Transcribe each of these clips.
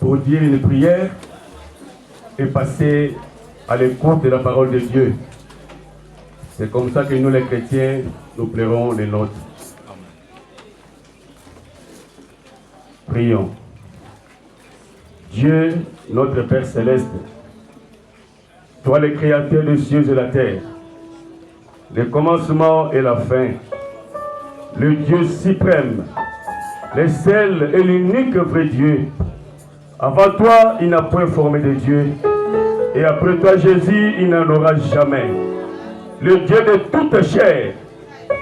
pour dire une prière et passer à l'écoute de la parole de Dieu. C'est comme ça que nous les chrétiens, nous plairons les nôtres. Prions. Dieu, notre Père Céleste, toi le Créateur des cieux et de la terre, le commencement et la fin, le Dieu suprême, le seul et l'unique vrai Dieu. Avant toi, il n'a point formé de Dieu, et après toi, Jésus, il n'en aura jamais. Le Dieu de toute chair,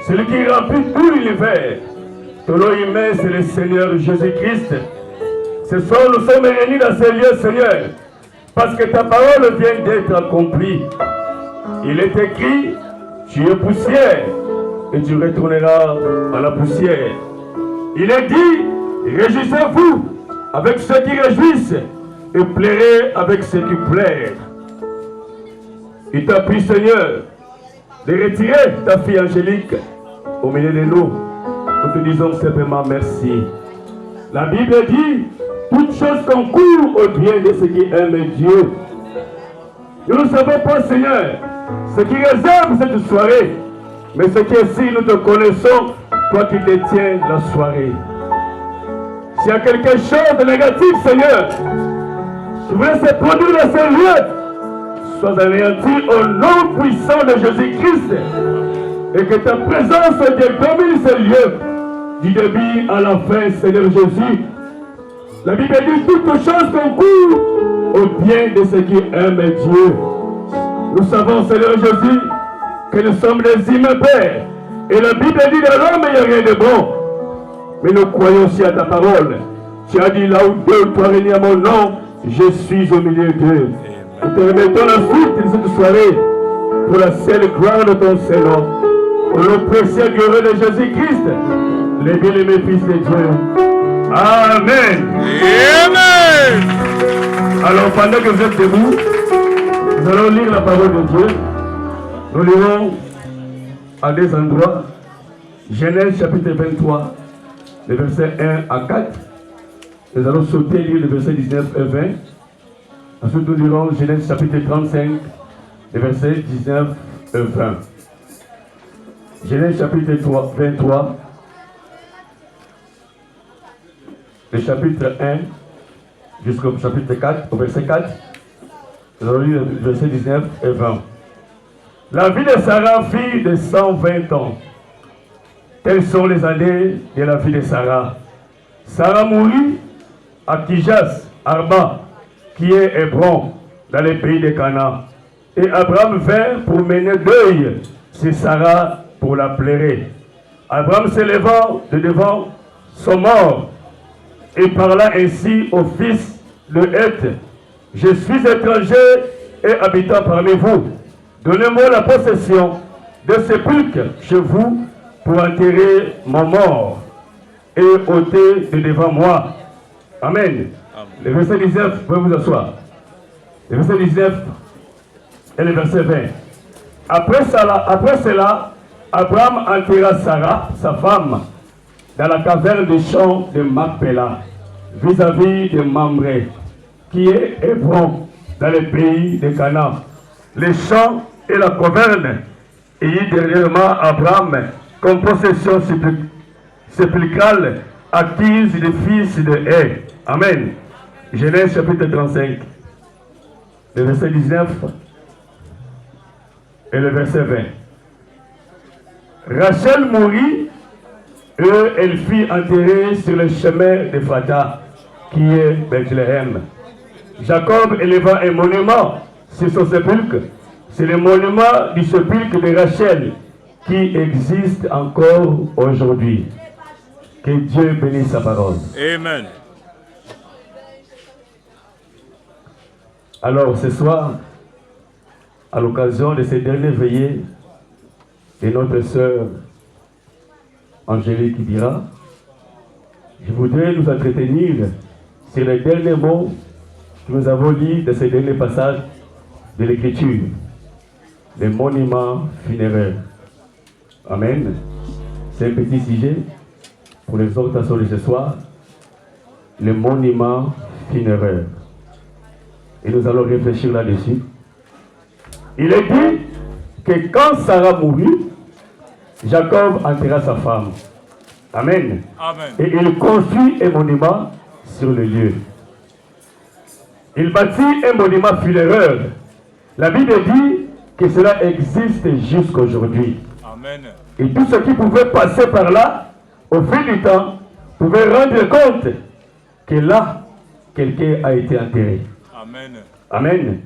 celui qui remplit tout l'univers. Ton nom humain, c'est le Seigneur Jésus-Christ. Ce soir, nous sommes réunis dans ce lieu, Seigneur, parce que ta parole vient d'être accomplie. Il est écrit, tu es poussière, et tu retourneras à la poussière. Il est dit, réjouissez-vous avec ceux qui réjouissent, et pleurez avec ceux qui pleurent. Il t'a pris, Seigneur, de retirer ta fille Angélique au milieu de nous. Nous te disons simplement merci. La Bible dit, toute chose concourt au bien de ceux qui aiment Dieu. Nous ne savons pas, Seigneur, ce qui réserve cette soirée, mais ce qui est ici, nous te connaissons, toi qui détiens la soirée. S'il y a quelque chose de négatif, Seigneur, qui voulait se produire dans ce lieu, sois anéanti au nom puissant de Jésus-Christ, et que ta présence domine ce lieu, du début à la fin, Seigneur Jésus. La Bible dit toutes choses concourent au bien de ceux qui aiment Dieu. Nous savons, Seigneur Jésus, que nous sommes des humains, Père. Et la Bible dit dans l'homme, il n'y a rien de bon. Mais nous croyons aussi à ta parole. Tu as dit là où deux ou trois réunis à mon nom, je suis au milieu d'eux. Nous te remettons la suite de cette soirée pour la seule gloire de ton Seigneur. Au nom précieux et glorieux de Jésus-Christ, les bien-aimés fils de Dieu. Amen. Amen. Alors pendant que vous êtes debout, nous allons lire la parole de Dieu. Nous lirons à des endroits. Genèse chapitre 23, les versets 1 à 4. Nous allons sauter lire les versets 19 et 20. Ensuite nous lirons Genèse chapitre 35, les versets 19 et 20. Genèse chapitre 23, le chapitre 1 jusqu'au chapitre 4, au verset 4. Nous allons lire les versets 19 et 20. La vie de Sarah fut de 120 ans. Telles sont les années de la vie de Sarah. Sarah mourut à Kijas, Arba, qui est Hébron, dans le pays de Canaan. Et Abraham vint pour mener deuil sur Sarah pour la pleurer. Abraham s'élevant de devant son mort et parla ainsi au fils de Heth: je suis étranger et habitant parmi vous. Donnez-moi la possession de sépulcre chez vous pour enterrer mon mort et ôter de devant moi. Amen. Le verset 19, vous pouvez vous asseoir. Le verset 19 et le verset 20. Après cela, Abraham enterra Sarah, sa femme, dans la caverne du champ de Macpéla, vis-à-vis de Mamré, qui est Hébron, dans le pays de Canaan. Les champs et la caverne ayant dernièrement Abraham comme possession sépulcrale acquise des fils de Heth. Amen. Genèse chapitre 35, le verset 19 et le verset 20. Rachel mourut et elle fut enterrée sur le chemin de Fata, qui est Bethléem. Jacob éleva un monument sur son sépulcre. C'est le monument du sépulcre de Rachel qui existe encore aujourd'hui. Que Dieu bénisse sa parole. Amen. Alors ce soir, à l'occasion de ces dernières veillées de notre sœur Angélique Ibira, je voudrais nous entretenir sur les derniers mots que nous avons lus de ces derniers passages de l'Écriture, les monuments funéraires. Amen. C'est un petit sujet pour l'exhortation de ce soir, les monuments une erreur. Et nous allons réfléchir là-dessus. Il est dit que quand Sarah mourut, Jacob enterra sa femme. Amen. Amen. Et il construit un monument sur le lieu. Il bâtit un monument funéraire. La Bible dit que cela existe jusqu'à aujourd'hui. Amen. Et tous ceux qui pouvaient passer par là, au fil du temps, pouvaient rendre compte que là, quelqu'un a été enterré. Amen. Amen.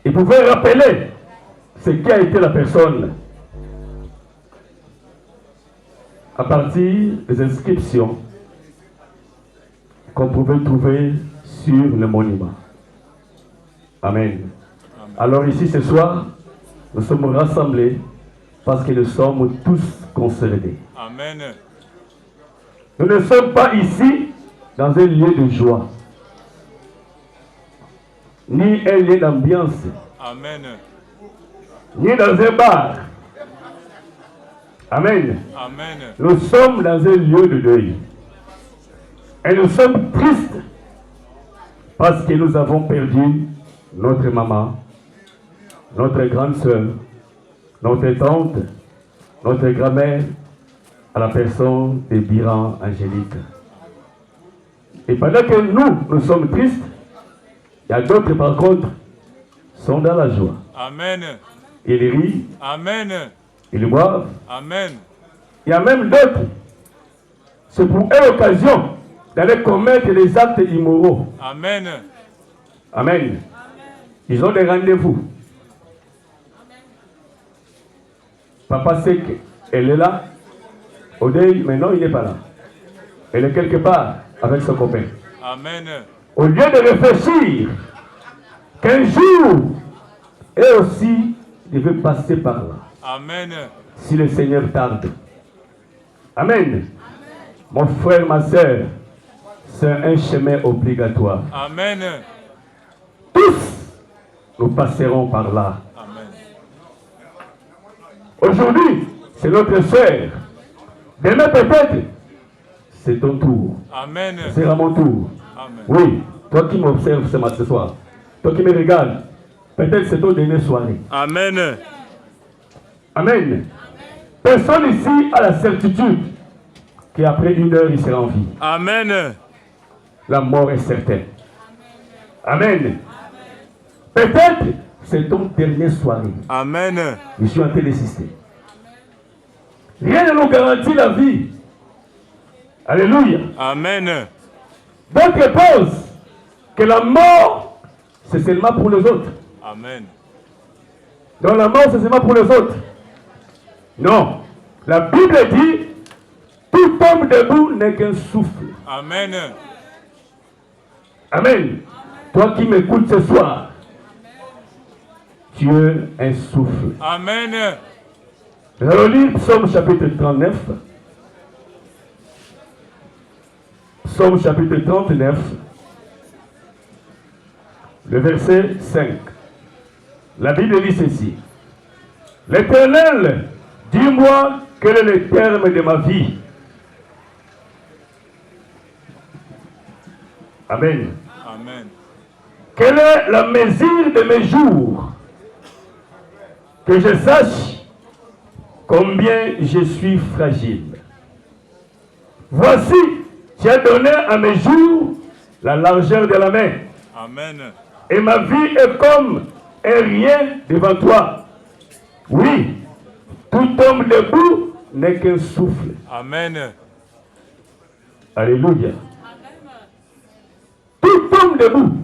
Ils pouvaient rappeler ce qui a été la personne à partir des inscriptions qu'on pouvait trouver sur le monument. Amen. Alors ici ce soir, nous sommes rassemblés parce que nous sommes tous concernés. Amen. Nous ne sommes pas ici dans un lieu de joie, ni un lieu d'ambiance, Amen. ni dans un bar. Amen. Amen. Nous sommes dans un lieu de deuil. Et nous sommes tristes parce que nous avons perdu notre maman, notre grande sœur, notre tante, notre grand-mère, à la personne de Biran Angélique. Et pendant que nous sommes tristes, il y a d'autres par contre sont dans la joie. Amen. Ils rient, Amen. ils boivent. Amen. Il y a même d'autres. C'est pour eux l'occasion d'aller commettre des actes immoraux. Amen. Amen. Ils ont des rendez-vous. Papa sait qu'elle est là. Au deuil, mais non, il n'est pas là. Elle est quelque part avec son copain. Amen. Au lieu de réfléchir qu'un jour, eux aussi devaient passer par là. Amen. Si le Seigneur tarde. Amen. Mon frère, ma soeur, c'est un chemin obligatoire. Amen. Tous, nous passerons par là. Amen. Aujourd'hui, c'est notre soeur. Demain peut-être, c'est ton tour. Amen. C'est à mon tour. Amen. Oui, toi qui m'observes ce soir, toi qui me regardes, peut-être c'est ton dernier soirée. Amen. Amen. Personne ici a la certitude qu'après une heure, il sera en vie. Amen. La mort est certaine. Amen. Peut-être c'est ton dernier soirée. Amen. Je suis en train d'insister. Rien ne nous garantit la vie. Alléluia. Amen. D'autres pensent que la mort, c'est seulement pour les autres. Amen. Donc la mort, c'est seulement pour les autres. Non. La Bible dit, tout homme debout n'est qu'un souffle. Amen. Amen. Toi qui m'écoutes ce soir, tu es un souffle. Amen. Nous allons lire Psaume chapitre 39. Psaume chapitre 39, le verset 5. La Bible dit ceci. L'Éternel, dis-moi quel est le terme de ma vie. Amen. Amen. Quelle est la mesure de mes jours? Que je sache combien je suis fragile. Voici, tu as donné à mes jours la largeur de la main. Amen. Et ma vie est comme un rien devant toi. Oui, tout homme debout n'est qu'un souffle. Amen. Alléluia. Tout homme debout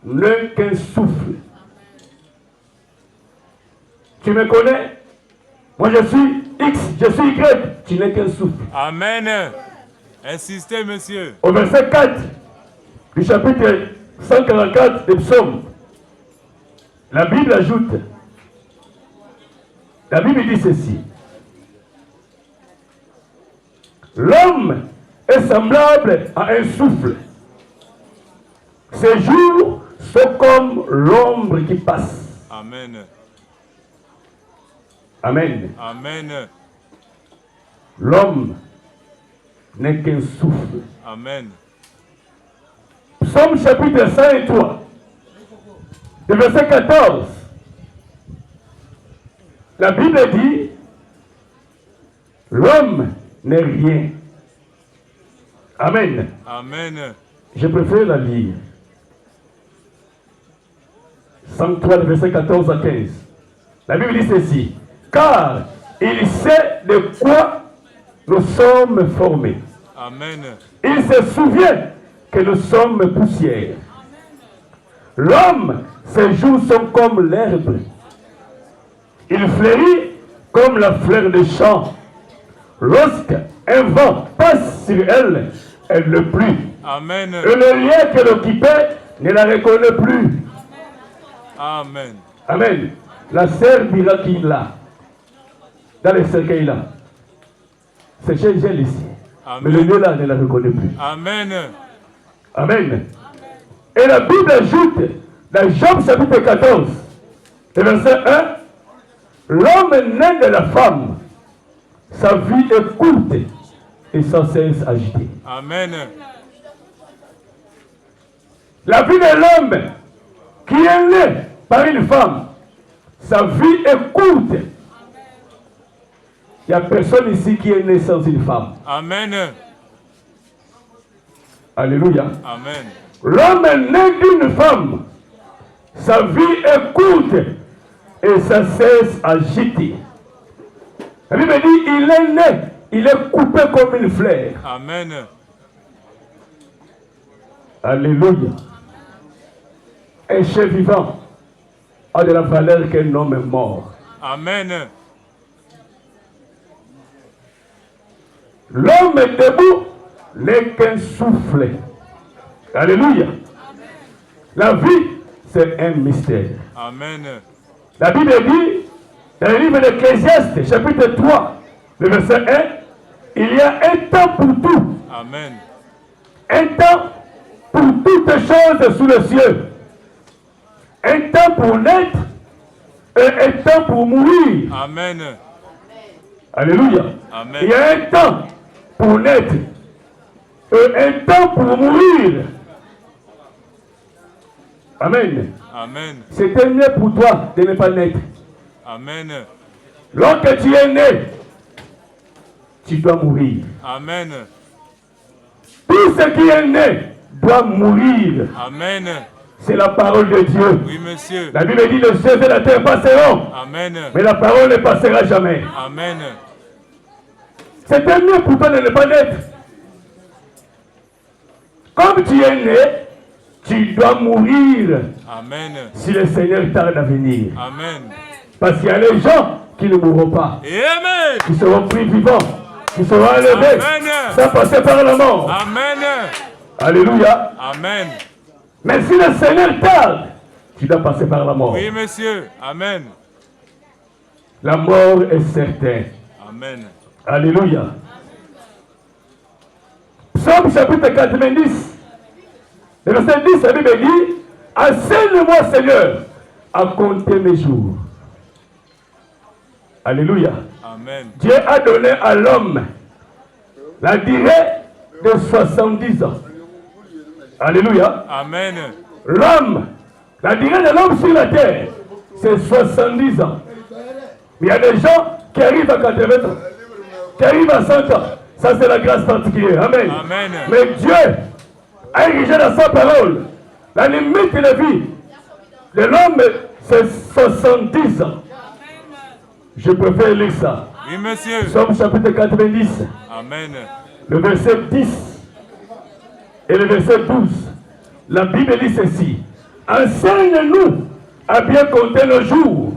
n'est qu'un souffle. Tu me connais? Moi je suis X, je suis Y. Tu n'es qu'un souffle. Amen. Insistez, monsieur. Au verset 4 du chapitre 144 des psaumes, la Bible ajoute, la Bible dit ceci. L'homme est semblable à un souffle. Ses jours sont comme l'ombre qui passe. Amen. Amen. Amen. L'homme n'est qu'un souffle. Amen. Psaume chapitre 103, le verset 14. La Bible dit, l'homme n'est rien. Amen. Amen. Je préfère la lire. 103, le verset 14 à 15. La Bible dit ceci. Car il sait de quoi nous sommes formés. Amen. Il se souvient que nous sommes poussière. L'homme, ses jours sont comme l'herbe. Il fleurit comme la fleur des champs. Lorsqu'un vent passe sur elle, elle ne plie. Amen. Et le lien qu'elle occupait ne la reconnaît plus. Amen. Amen. La sœur dira qu'il l'a. Dans les cercueils là. C'est chez elle ici. Amen. Mais le lieu là ne la reconnaît plus. Amen. Amen. Et la Bible ajoute dans Job chapitre 14, le verset 1, l'homme naît de la femme, sa vie est courte et sans cesse agitée. Amen. La vie de l'homme qui est né par une femme, sa vie est courte. Il n'y a personne ici qui est né sans une femme. Amen. Alléluia. Amen. L'homme est né d'une femme, sa vie est courte et sans cesse agitée. La Bible dit, il est né, il est coupé comme une fleur. Amen. Alléluia. Un chef vivant a de la valeur qu'un homme est mort. Amen. L'homme est debout n'est qu'un souffle. Alléluia. La vie, c'est un mystère. Amen. La Bible dit, dans le livre d'Ecclésiaste, chapitre 3, le verset 1, il y a un temps pour tout. Amen. Un temps pour toutes choses sous le ciel. Un temps pour naître et un temps pour mourir. Amen. Alléluia. Amen. Il y a un temps pour naître et un temps pour mourir. Amen. Amen. C'était mieux pour toi de ne pas naître. Amen. Lorsque tu es né, tu dois mourir. Amen. Tout ce qui est né doit mourir. Amen. C'est la parole de Dieu. Oui, monsieur. La Bible dit le ciel et la terre passeront, Amen. mais la parole ne passera jamais. Amen. C'était mieux pour toi de ne pas naître. Comme tu es né, tu dois mourir Amen. si le Seigneur tarde à venir. Amen. Parce qu'il y a les gens qui ne mourront pas, Et Amen. qui seront pris vivants, qui seront enlevés Amen. sans passer par la mort. Amen. Alléluia. Amen. Mais si le Seigneur tarde, tu dois passer par la mort. Oui, monsieur. Amen. La mort est certaine. Amen. Alléluia. Psaume chapitre 90, le verset 10, la Bible dit, enseigne-moi, Seigneur, à compter mes jours. Alléluia. Amen. Dieu a donné à l'homme la durée de 70 ans. Alléluia. Amen. L'homme, la durée de l'homme sur la terre, c'est 70 ans. Mais il y a des gens qui arrivent à 80 ans, qui arrivent à 100 ans. Ça, c'est la grâce particulière. Amen. Amen. Mais Dieu a érigé dans sa parole la limite de vie de l'homme, c'est 70 ans. Je préfère lire ça. Oui, monsieur. Psaume chapitre 90, Amen. le verset 10 et le verset 12. La Bible dit ceci. Enseigne-nous à bien compter nos jours.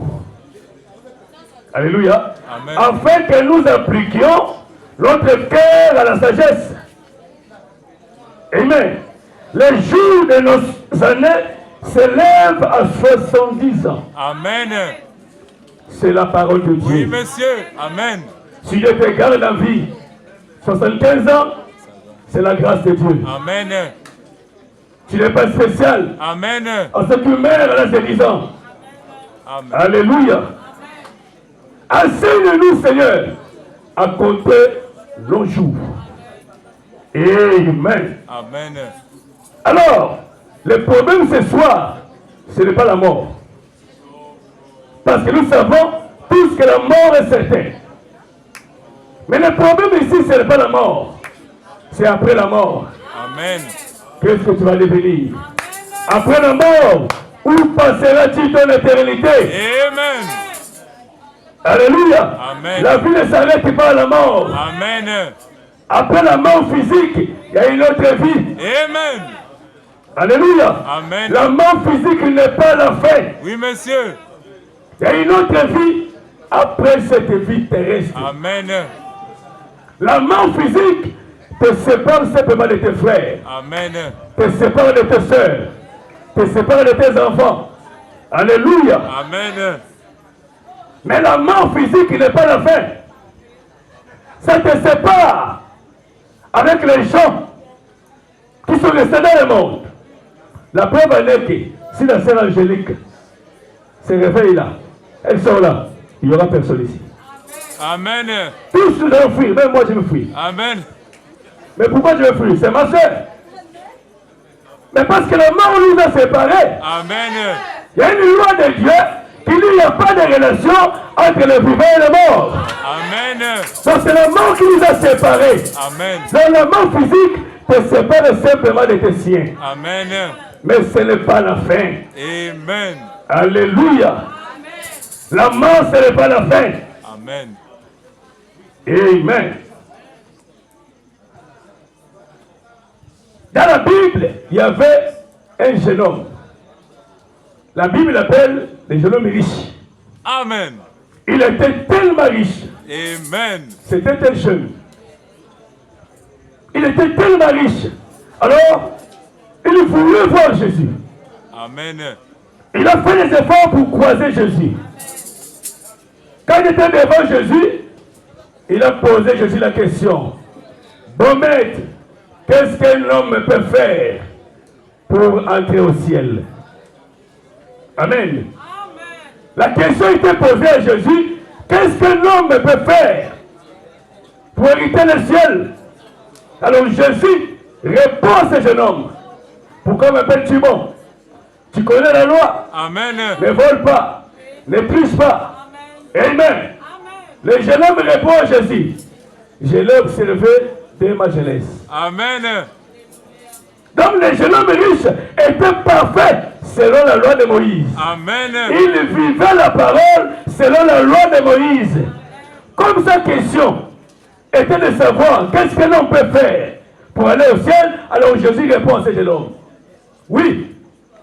Alléluia. Amen. Afin que nous appliquions notre cœur à la sagesse. Amen. Les jours de nos années s'élèvent à 70 ans. Amen. C'est la parole de Dieu. Oui, monsieur. Amen. Si Dieu te garde la vie, 75 ans, c'est la grâce de Dieu. Amen. Tu n'es pas spécial. Amen. En ce qui meurt à l'âge de 10 ans. Amen. Alléluia. Enseigne-nous, Seigneur, à compter nos jours. Amen. Amen. Alors, Le problème ce soir, ce n'est pas la mort. Parce que nous savons tous que la mort est certaine. Mais le problème ici, ce n'est pas la mort. C'est après la mort. Amen. Qu'est-ce que tu vas devenir? Après la mort, où passeras-tu ton éternité? Amen. Alléluia. Amen. La vie ne s'arrête pas à la mort. Amen. Après la mort physique, il y a une autre vie. Amen. Alléluia. Amen. La mort physique n'est pas la fin. Oui, monsieur. Il y a une autre vie après cette vie terrestre. Amen. La mort physique te sépare simplement de tes frères, Amen. te sépare de tes soeurs, te sépare de tes enfants. Alléluia. Amen. Mais la mort physique n'est pas la fin. Ça te sépare avec les gens qui sont restés dans le monde. La preuve en est que si la sœur Angélique se réveille là, elle sort là, il n'y aura personne ici. Amen. Tous nous allons fuir, même moi je veux fuir. Amen. Mais pourquoi je veux fuir? C'est ma soeur. Mais parce que la mort nous a séparés. Amen. Il y a une loi de Dieu qui dit qu'il n'y a pas de relation entre le vivant et le mort. Amen. Donc c'est la mort qui nous a séparés. Amen. Donc la mort physique te sépare simplement de tes siens. Amen. Mais ce n'est pas la fin. Amen. Alléluia. La mort, ce n'est pas la fin. Amen. Amen. Dans la Bible, il y avait un jeune homme. La Bible l'appelle le jeune homme riche. Amen. Il était tellement riche. Amen. C'était un jeune. Il était tellement riche. Alors, il voulait voir Jésus. Amen. Il a fait des efforts pour croiser Jésus. Quand il était devant Jésus, il a posé Jésus la question. Bon maître, qu'est-ce qu'un homme peut faire pour entrer au ciel? Amen. La question était posée à Jésus. Qu'est-ce qu'un homme peut faire pour hériter le ciel? Alors Jésus répond à ce jeune homme. Pourquoi m'appelles-tu bon? Tu connais la loi. Amen. Ne vole pas. Ne triche pas. Amen. Le jeune homme répond à Jésus. Je l'ai observé dès ma jeunesse. Amen. Donc le jeune homme riche était parfait selon la loi de Moïse. Amen. Il vivait la parole selon la loi de Moïse. Comme sa question était de savoir qu'est-ce que l'on peut faire pour aller au ciel, alors Jésus répond à ce jeune homme. Oui,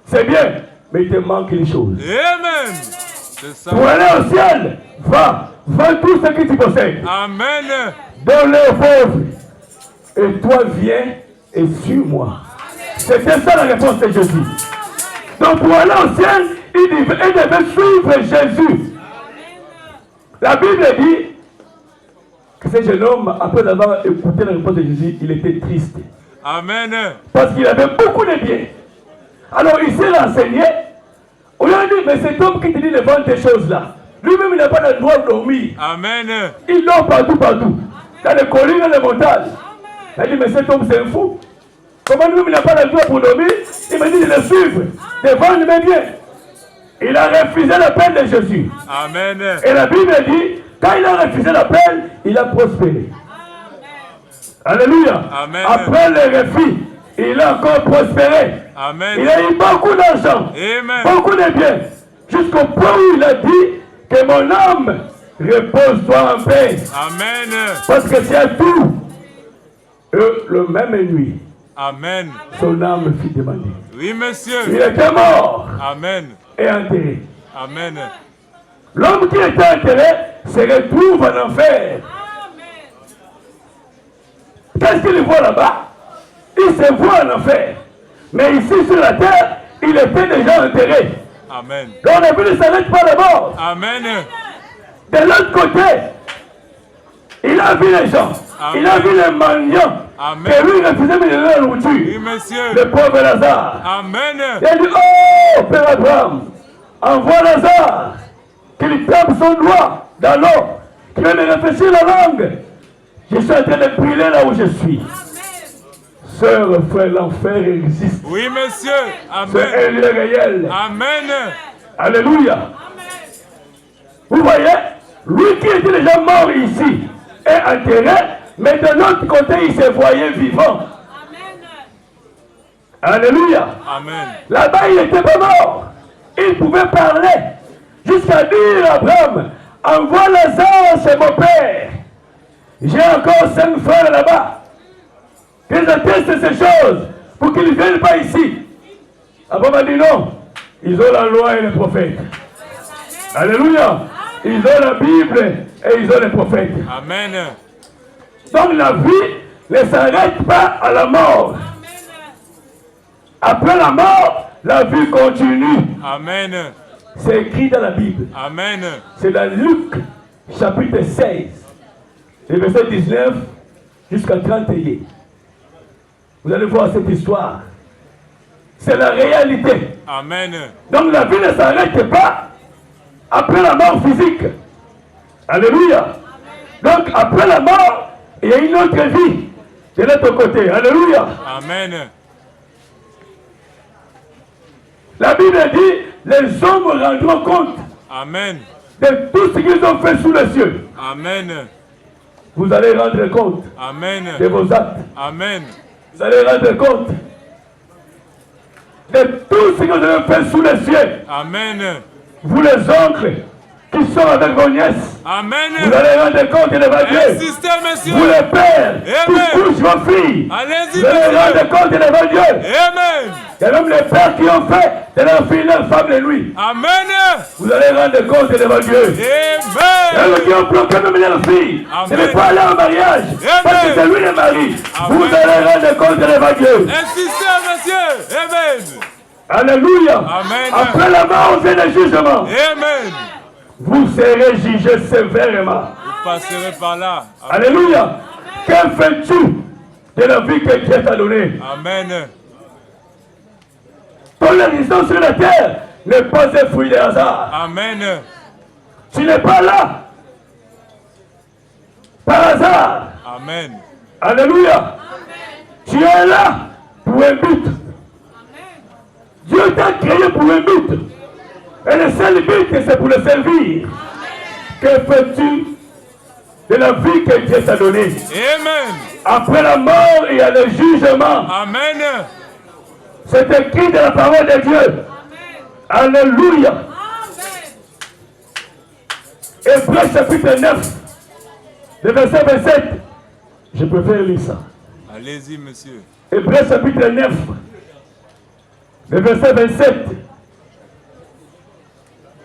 c'est bien, mais il te manque une chose. Amen. C'est ça. Pour aller au ciel, va, vends tout ce que tu possèdes. Amen. Donne-le aux pauvres. Et toi, viens et suis-moi. C'était ça la réponse de Jésus. Donc pour aller au ciel, il devait suivre Jésus. La Bible dit que ce jeune homme, après avoir écouté la réponse de Jésus, il était triste. Amen. Parce qu'il avait beaucoup de biens. Alors il s'est renseigné. On lui a dit, mais cet homme qui te dit de vendre des choses là, lui-même il n'a pas le droit de dormir. Amen. Il dort partout, partout. Dans les collines, dans les montagnes. Il a dit, mais cet homme c'est un fou. Comment lui-même il n'a pas le droit pour dormir? Il m'a dit de le suivre, de vendre mes biens. Il a refusé l'appel de Jésus. Amen. Et la Bible dit, quand il a refusé l'appel, il a prospéré. Alléluia. Amen. Après le refus, il a encore prospéré. Amen. Il a eu beaucoup d'argent, Amen. beaucoup de biens, jusqu'au point où il a dit que mon âme repose-toi en paix. Amen. Parce que c'est à tout. Le même nuit, Amen. son âme fut demandée. Oui, Il monsieur. était mort Amen. et enterré. Amen. L'homme qui était enterré se retrouve en enfer. Qu'est-ce qu'il voit là-bas? Il se voit en enfer. Mais ici sur la terre, il était déjà enterré. Amen. Donc la vie ne s'arrête pas la mort. Amen. De l'autre côté, il a vu les gens. Amen. Il a vu les mendiants. Amen. Que lui refusait de donner la Oui, nourriture. monsieur. Le pauvre Lazare. Amen. Il a dit, oh, Père Abraham, envoie Lazare, qu'il tape son doigt dans l'eau, qu'il va me réfléchir la langue. Je suis en train de brûler là où je suis. sœurs, frères, l'enfer existe. Oui, monsieur. C'est un Amen. lieu réel. Amen. Alléluia. Vous voyez, lui qui était déjà mort ici est enterré, mais de l'autre côté, il se voyait vivant. Alléluia. Amen. Là-bas, il n'était pas mort. Il pouvait parler jusqu'à dire à Abraham, envoie Lazare chez mon père. J'ai encore 5 frères là-bas. Qu'ils attestent ces choses pour qu'ils ne viennent pas ici. Abraham a dit non. Ils ont la loi et les prophètes. Alléluia. Ils ont la Bible et ils ont les prophètes. Amen. Donc la vie ne s'arrête pas à la mort. Après la mort, la vie continue. Amen. C'est écrit dans la Bible. Amen. C'est dans Luc, chapitre 16, le verset 19 jusqu'à 31. Vous allez voir cette histoire. C'est la réalité. Amen. Donc la vie ne s'arrête pas après la mort physique. Alléluia. Donc après la mort, il y a une autre vie de l'autre côté. Alléluia. Amen. La Bible dit, les hommes rendront compte Amen. de tout ce qu'ils ont fait sous les cieux. Amen. Vous allez rendre compte Amen. de vos actes. Amen. Vous allez rendre compte de tout ce que vous avez fait sous les cieux. Amen. Vous les oncles qui sont avec vos nièces. Amen. Vous allez rendre compte devant Dieu. Insistez, monsieur. Vous les pères qui Amen. touchent vos filles. Allez-y, Vous allez monsieur. rendre compte devant Dieu. Amen. Il y a même les pères qui ont fait de leurs filles leurs femmes de nuit. Amen. Vous allez rendre compte devant Dieu. Il y a Amen. ceux qui ont bloqué même leurs filles. Amen. Ce n'est pas aller en mariage. Parce que c'est lui le mari. Vous allez rendre compte devant Dieu. Insistez, monsieur. Amen. Alléluia. Amen. Après la mort, vient le jugement. Amen. Vous serez jugés sévèrement. Vous passerez par là. Alléluia. Que fais-tu de la vie que Dieu t'a donnée? Amen. Ton existence sur la terre n'est pas un fruit de hasard. Amen. Tu n'es pas là par hasard. Amen. Alléluia. Tu es là pour un but. Dieu t'a créé pour un but. Et le seul but, c'est pour le servir. Que fais-tu de la vie que Dieu t'a donnée? Amen. Après la mort, il y a le jugement. Amen. C'est écrit dans la parole de Dieu. Alléluia. Hébreux chapitre 9, le verset 27. Je préfère lire ça. Allez-y, monsieur. Hébreux chapitre 9, le verset 27.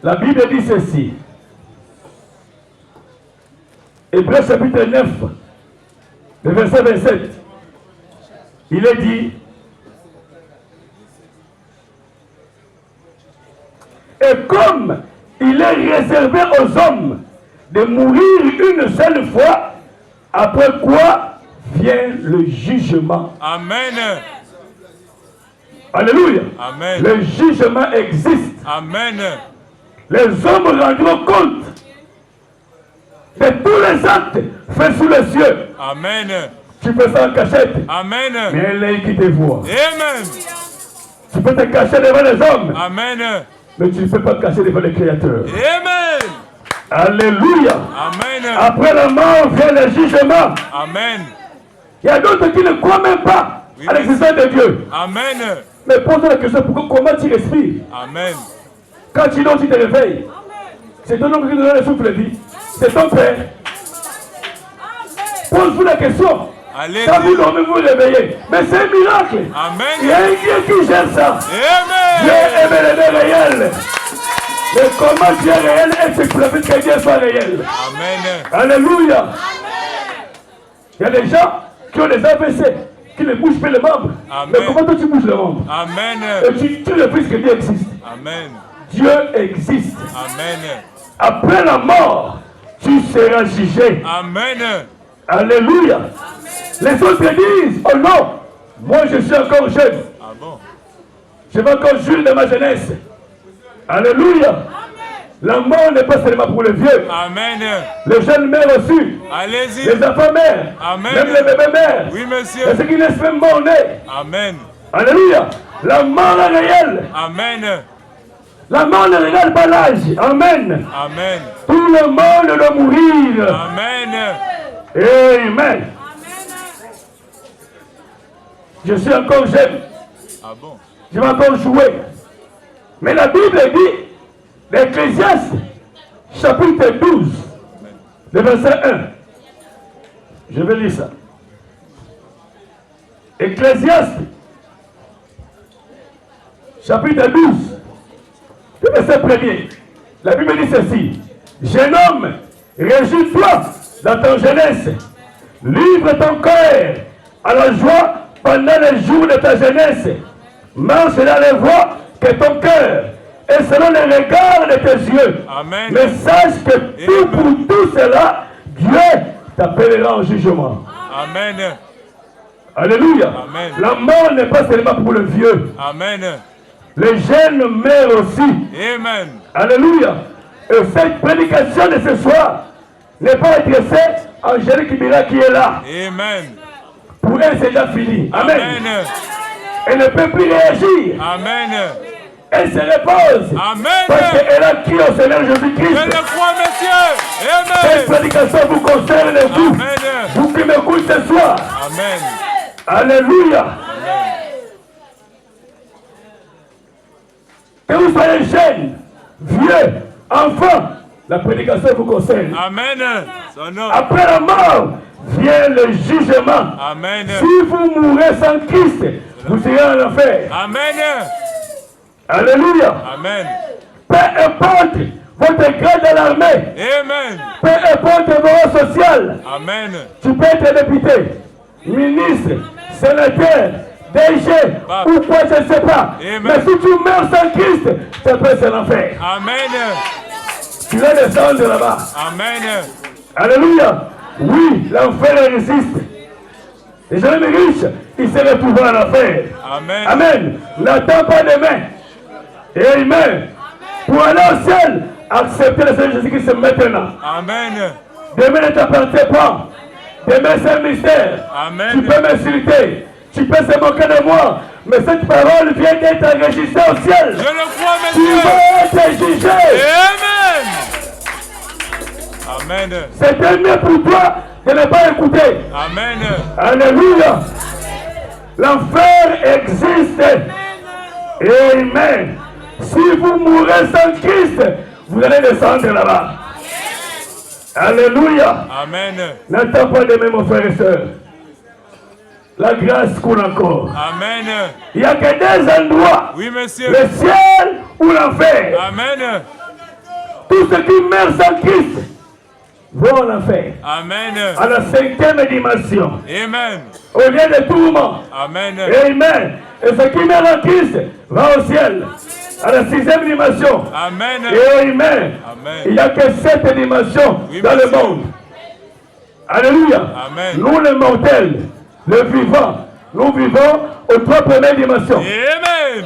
La Bible dit ceci. Hébreux chapitre 9, le verset 27. Il est dit, et comme il est réservé aux hommes de mourir une seule fois, après quoi vient le jugement. Amen. Alléluia. Amen. Le jugement existe. Amen. Les hommes rendront compte de tous les actes faits sous les cieux. Amen. Tu fais ça en cachette, Amen. mais un œil qui te voit. Amen. Tu peux te cacher devant les hommes, Amen. mais tu ne peux pas te cacher devant les créateurs. Amen. Alléluia. Amen. Après la mort vient le jugement. Amen. Il y a d'autres qui ne croient même pas à l'existence de Dieu. Amen. Mais pose-toi la question, comment tu respires? Amen. Quand tu dors, tu te réveilles. C'est ton oncle qui te donne le souffle de vie. C'est ton père. Pose-vous la question. Allez-y. Quand vous dormez, vous vous réveillez. Mais c'est un miracle. Il y a Amen. un Dieu qui gère ça. Dieu Amen. aime les dons réels. Mais comment Dieu est réel et c'est prévu que Dieu soit réel. Amen. Alléluia. Il y a des gens qui ont des AVC, qui ne bougent pas les membres. Amen. Mais comment toi tu bouges les membres? Amen. Et tu refuses que Dieu existe. Amen. Dieu existe. Amen. Après la mort, tu seras jugé. Amen. Alléluia. Les autres disent, oh non, moi je suis encore jeune. Ah bon? Je vais encore juger de ma jeunesse. Alléluia. La mort n'est pas seulement pour les vieux. Amen. Les jeunes mères aussi. Allez-y. Les enfants mères. Amen. Même les bébés mères. Oui, monsieur. Et ceux qui naissent même mort-nés. Amen. Alléluia. La mort est réelle. Amen. La mort ne regarde pas l'âge. Amen. Amen. Tout le monde doit mourir. Amen. Amen. Je suis encore jeune. Ah bon? Je vais encore jouer. Mais la Bible dit, l'Ecclésiaste, chapitre 12, le verset 1. Je vais lire ça. Ecclésiaste, chapitre 12, le verset 1er. La Bible dit ceci. Jeune homme, réjouis-toi dans ton jeunesse. Livre ton cœur à la joie pendant les jours de ta jeunesse. Marche dans les voies que ton cœur et selon les regards de tes yeux. Amen. Mais sache que tout pour tout cela, Dieu t'appellera en jugement. Amen. Alléluia. Amen. La mort n'est pas seulement pour le vieux. Amen. Les jeunes meurent aussi. Amen. Alléluia. Et cette prédication de ce soir n'est pas adressée à Angélique Kibira qui est là. Amen. Pour elle, c'est déjà fini. Amen. Amen. Elle ne peut plus réagir. Amen. Elle se repose. Amen. Parce qu'elle a crié au Seigneur Je Jésus-Christ. le crois, monsieur. Cette Amen. prédication vous concerne vous. Amen. Vous qui m'écoutez ce soir. Amen. Alléluia. Que vous soyez jeune, vieux, enfant, la prédication vous concerne. Amen. Son nom. Après la mort vient le jugement. Amen. Si vous mourrez sans Christ, vous serez en enfer. Amen. Alléluia. Amen. Peu importe votre grade dans l'armée, Amen. peu importe votre rang social, Amen. tu peux être député, ministre, sénateur, DG, ou quoi, je ne sais pas. Amen. Mais si tu meurs sans Christ, tu peux être en enfer. Amen. Tu vas descendre là-bas. Amen. Alléluia. Oui, l'enfer résiste. Les gens riches, ils se retrouvent en enfer. Amen. Amen. N'attends pas demain. Amen. Pour aller au ciel, accepter le Seigneur Jésus-Christ maintenant. Amen. Demain ne t'appartient pas. Demain c'est un mystère. Amen. Tu peux m'insulter. Tu peux se moquer de moi. Mais cette parole vient d'être enregistrée au ciel. Je le crois, Tu monsieur. vas être jugé. Amen. Amen. C'était mieux pour toi de ne pas écouter. Amen. Alléluia. L'enfer existe. Amen. Si vous mourrez sans Christ, vous allez descendre là-bas. Alléluia. Amen. N'attends pas demain, mon frère et soeur. La grâce coule encore. Amen. Il n'y a que deux endroits. Oui, monsieur. Le ciel ou l'enfer. Amen. Tous ceux qui meurent sans Christ vont en enfer. Amen. À la 5e dimension. Amen. Au lieu de tourment. Amen. Amen. Et ceux qui meurent en Christ vont au ciel. À la 6e dimension. Amen. Amen. Amen. Il n'y a que 7 dimensions Oui, dans monsieur. le monde. Alléluia. Amen. Nous les mortels, les vivants, nous vivons aux 3 premières dimensions. Amen.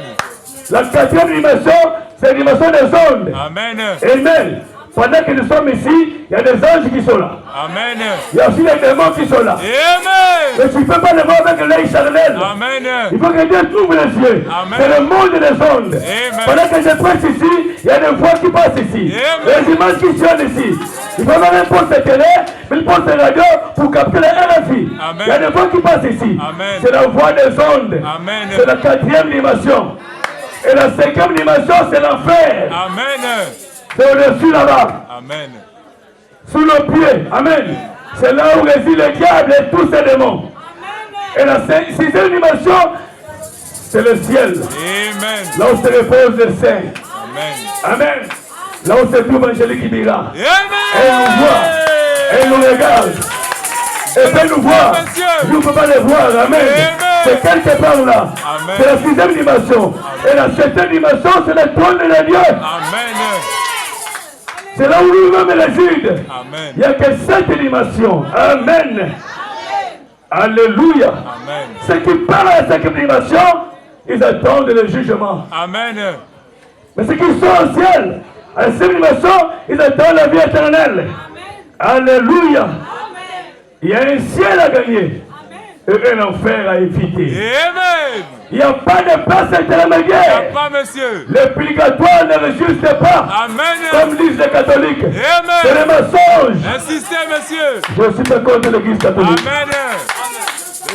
La 4e dimension, c'est la dimension des ondes. Amen. Amen. Pendant que nous sommes ici, il y a des anges qui sont là. Amen. Il y a aussi des démons qui sont là. Amen. Mais tu ne peux pas les voir avec l'œil charnel. Amen. Il faut que Dieu t'ouvre les yeux. Amen. C'est le monde des ondes. Amen. Pendant que je prêche ici, il y a des voix qui passent ici. Amen. Les images qui sonnent ici. Il faut même un poste télé, mais un poste radio pour capter les RFI. Amen. Il y a des voix qui passent ici. Amen. C'est la voix des ondes. Amen. C'est la 4e dimension. Et la 5e dimension, c'est l'enfer. Amen. C'est au-dessus là-bas. Amen. Sous nos pieds. Amen. C'est là où réside le diable et tous ses démons. Et la 6e dimension, c'est le ciel. Amen. Là où se repose le Saint. Amen. Amen. Là où se trouve Angélique Kibira. Amen. Elle nous voit. Elle nous regarde. Elle peut nous voir. Monsieur. Nous ne pouvons pas les voir. Amen. Amen. C'est quelque part là. Amen. C'est la 6e dimension. Et la 7e dimension, c'est le trône de Dieu. Amen. C'est là où nous-mêmes réside. Amen. Il n'y a que 7 dimensions. Amen. Alléluia. Amen. Ceux qui parlent à la 5e dimension, ils attendent le jugement. Amen. Mais ceux qui sont au ciel, à la civilisation, ils attendent la vie éternelle. Alléluia. Il y a un ciel à gagner et un enfer à éviter. Amen. Il n'y a pas de place Il n'y a intermédiaire. pas, monsieur. Le purgatoire ne résiste pas, Amen. comme disent les catholiques. C'est Amen. le mensonge. Insistez, monsieur. Je suis pas contre l'église catholique. Amen.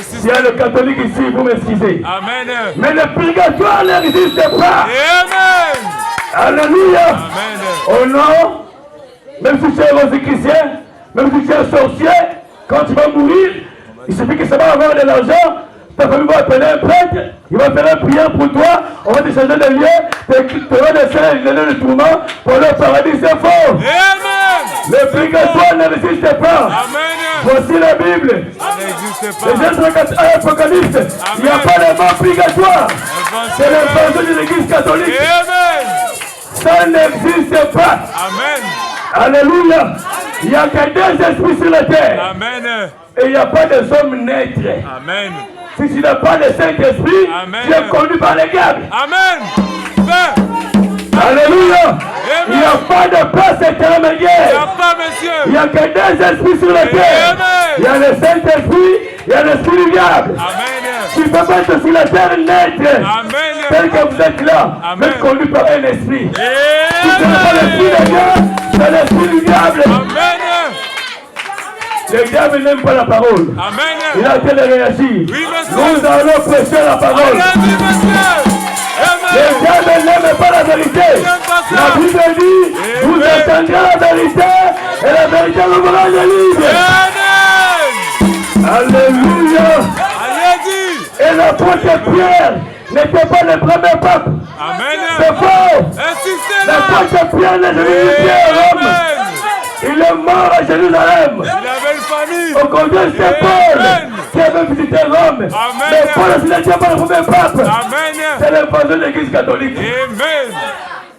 S'il y a le catholique ici, vous m'excusez. Amen. Mais le purgatoire ne résiste pas. Amen. Alléluia. Amen. Oh non, même si tu es rosicrucien, même si tu es sorcier, quand tu vas mourir, il suffit que ça va avoir de l'argent, ta famille va appeler un prêtre, il va faire une prière pour toi, on va te changer de lieu, tu vas descendre de tourment pour le paradis, c'est faux. Amen. Le purgatoire ne résiste pas. Amen. Voici la Bible. Ça n'existe Les pas. Apocalypse, il n'y a pas de mort purgatoire. C'est l'évangile de l'église catholique. Amen. Ça n'existe pas. Amen. Alléluia. Il n'y a que deux esprits sur la terre. Amen. Et il n'y a pas d'hommes naîtres. Amen. Si tu n'as pas de Saint-Esprit, Amen. tu es conduit par les diables. Amen. Fais. Alléluia. Il n'y a pas de place Il n'y intermédiaire. a pas, monsieur. Il n'y a que deux esprits sur la terre. Amen. Il y a le Saint-Esprit, il y a l'Esprit du diable. Amen. Tu ne peux pas être sur la terre naître. Amen. Tel que vous êtes là, vous Amen. êtes conduit par un esprit. Si ce n'est pas Amen. l'Esprit de Dieu, c'est l'Esprit du diable. Amen. Le diable n'aime pas la parole. Amen. Il a qu'à réagir. Oui, monsieur. Nous allons prêcher la parole. Allez-y, monsieur. Le Amen. diable n'aime pas la vérité. La Bible dit, vous entendrez la vérité et la vérité vous rend libre. Amen. Alléluia. Allez-y. Et l'apôtre Pierre n'était pas le premier pape. Amen. C'est faux. Insistez là. L'apôtre Pierre n'est jamais Pierre à Rome. Amen. Il est mort à Jérusalem. Il avait une famille. Au contraire, c'est Paul qui avait visité Rome. Mais Paul n'était pas le premier pape. Amen. C'est l'évangile de l'église catholique. Amen.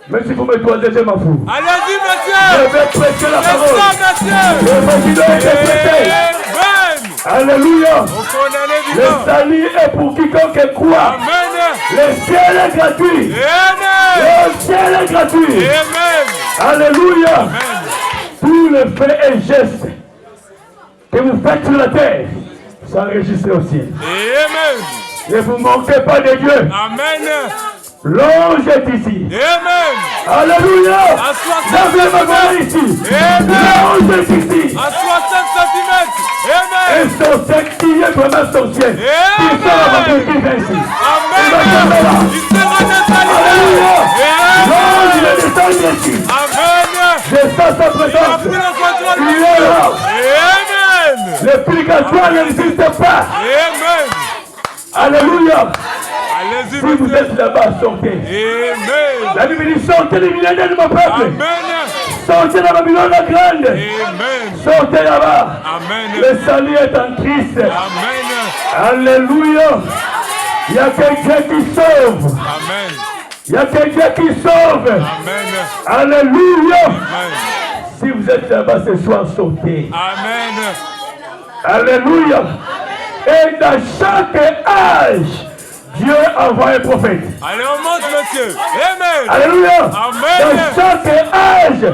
Même si vous me toisez, je m'en fous. Allez-y, Je monsieur. vais prêcher la C'est parole. ça, monsieur. L'évangile a été prêché. Amen. Alléluia. On connaît les Le vivants. salut est pour quiconque croit. Amen. Le ciel est gratuit. Amen. Le ciel est gratuit. Amen. Alléluia. Amen. Tous les faits et gestes que vous faites sur la terre sont enregistrés au ciel. Amen. Ne vous manquez pas de Dieu. Amen. L'ange est ici. Amen. Alléluia. À 60 Lèvez ma main ici. Amen. L'ange est ici. À 60 cm. Et Amen. sorcier qui est vraiment sorcier. Qui sort à votre qui vient ici. Il va tomber là. Amen. Il sera Alléluia. L'ange il Amen. est descendu ici. Amen. Je sens sa Il a présence. pris le contrôle. Il est là. Amen. Le purgatoire n'existe pas. Amen. Alléluia. Allez-y, Si vous monsieur. êtes là-bas, sortez. Amen. La Bible dit sortez les millénaires de mon peuple. Amen. Sortez la Babylone la grande. Amen. Sortez là-bas. Amen. Le salut est en Christ. Amen. Alléluia. Il y a quelqu'un qui sauve. Amen. Il y a quelqu'un qui sauve. Amen. Alléluia. Amen. Si vous êtes là-bas ce soir, sortez. Amen. Alléluia. Et dans chaque âge, Dieu envoie un prophète. Allez, on monte, monsieur. Amen. Alléluia. Amen. Dans chaque âge,